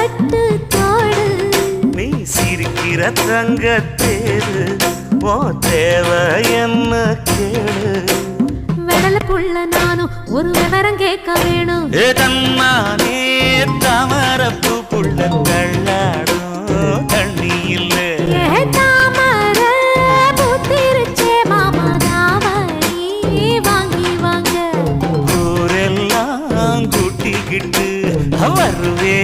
பட்டு தோடு நீ சிரிக்கிற தங்கத்தேரு ஓ தேவை என்ன கேளு வெடல புள்ள நானும் ஒரு விவரம் கேட்க வேணும் தன்னானே தவ